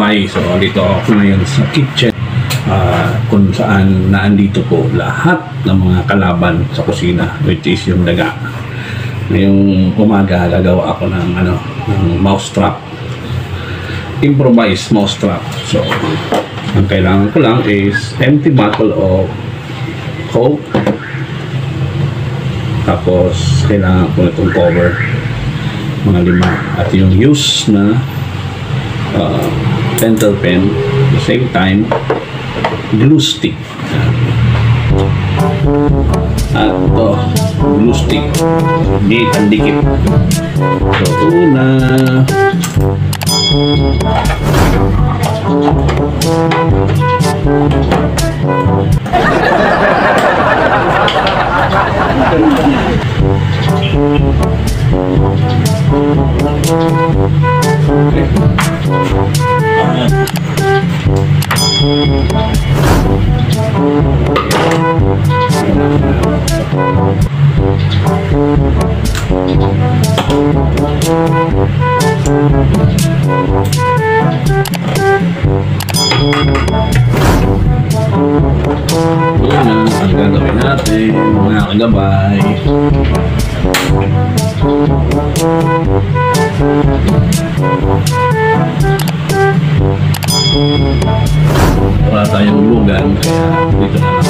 Hi! So, dito ako ngayon sa kitchen kung saan naandito po lahat ng mga kalaban sa kusina, which is yung daga. Ngayong umaga, gagawa ako ng, ng mousetrap. Improvised mousetrap. So, ang kailangan ko lang is empty bottle of Coke. Tapos, kailangan ko itong cover. Mga 5. At yung used na pentel pen, at the same time glue stick. At ito, glue stick ang dikit. So una, ang gagawin natin mga kagabay. Wala tayong lugan, kaya dito na lang.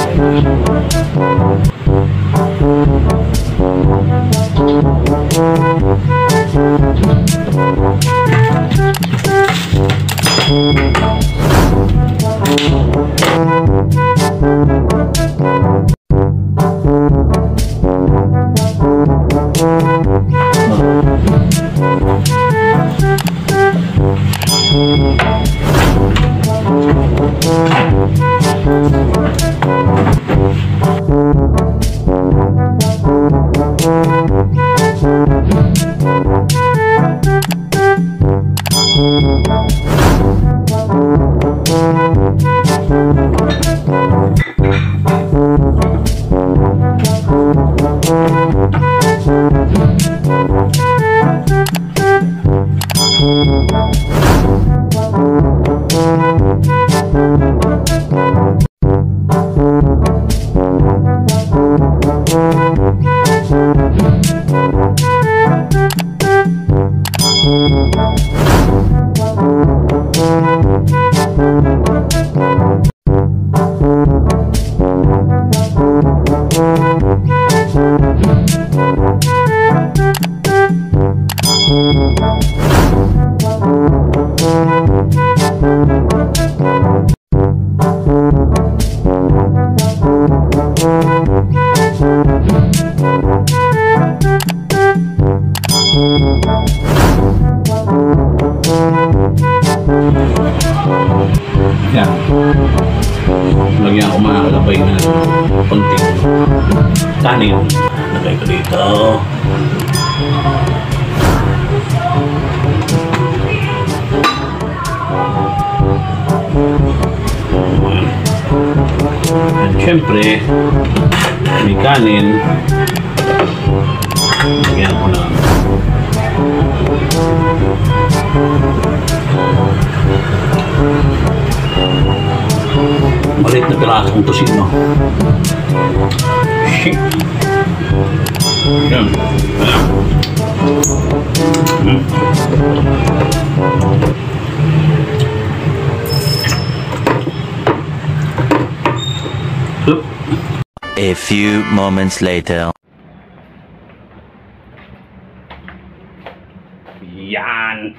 Yan. Lagyan ko mga kalabay na konting kanin. Lagay ko dito. At syempre, may kanin. Lagyan ko na. Malit na pirasong tosino. Shit. Yan. A few moments later. Yan.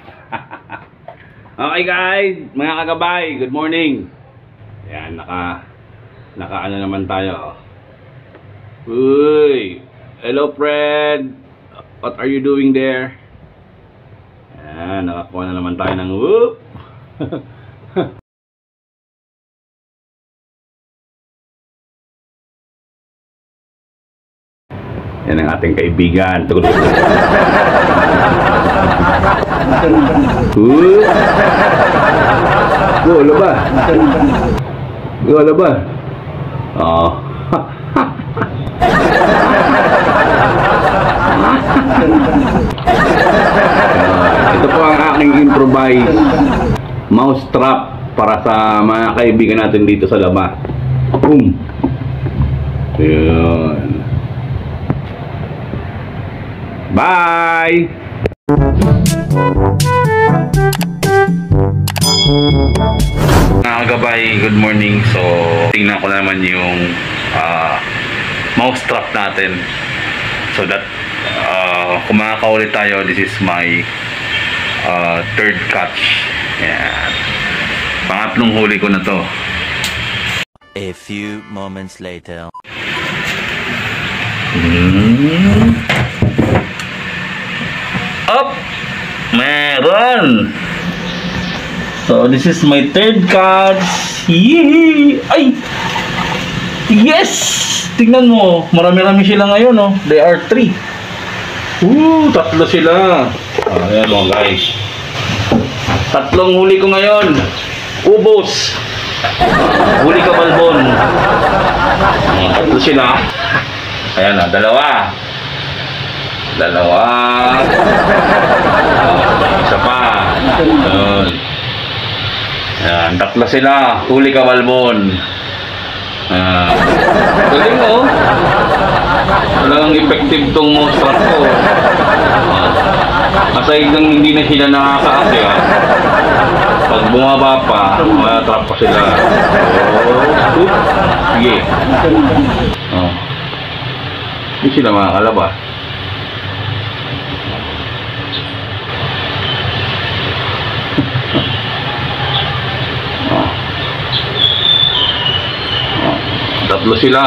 Okay guys, mga kagabay, good morning. Yan, naka ano naman tayo. Uy, hello Fred. What are you doing there? Yan, nakakuha na naman tayo ng whoop. Yan ang ating kaibigan. Wala ba? Wala ba? Oo. Ito po ang aking improvise mouse trap para sa mga kaibigan natin dito sa labas. Boom. Yun. Bye! Mga kagabay, good morning. So, tingnan ko naman yung mouse trap natin. So that kung makakaulit tayo, this is my third catch. Yan. Pangatlong huli ko na to. A few moments later. Up! Meron! So, this is my third catch. Yee! Ay! Yes! Tingnan mo. Marami-rami sila ngayon, no? They are 3. Tatlo sila. Ayan mo, guys. Tatlong huli ko ngayon. Ubos. Huli ka, balbon. Tatlo sila. Ayan na, dalawa. Isa pa. Ayan. Ayan, tatlo sila. Huli ka, balbon. Galing, oh. Talagang effective tong mouse trap ko. Aside nang hindi na sila nakakaasya, pag bumaba pa, trap pa sila. Sige. Hindi sila makakalabas. Tatlo sila.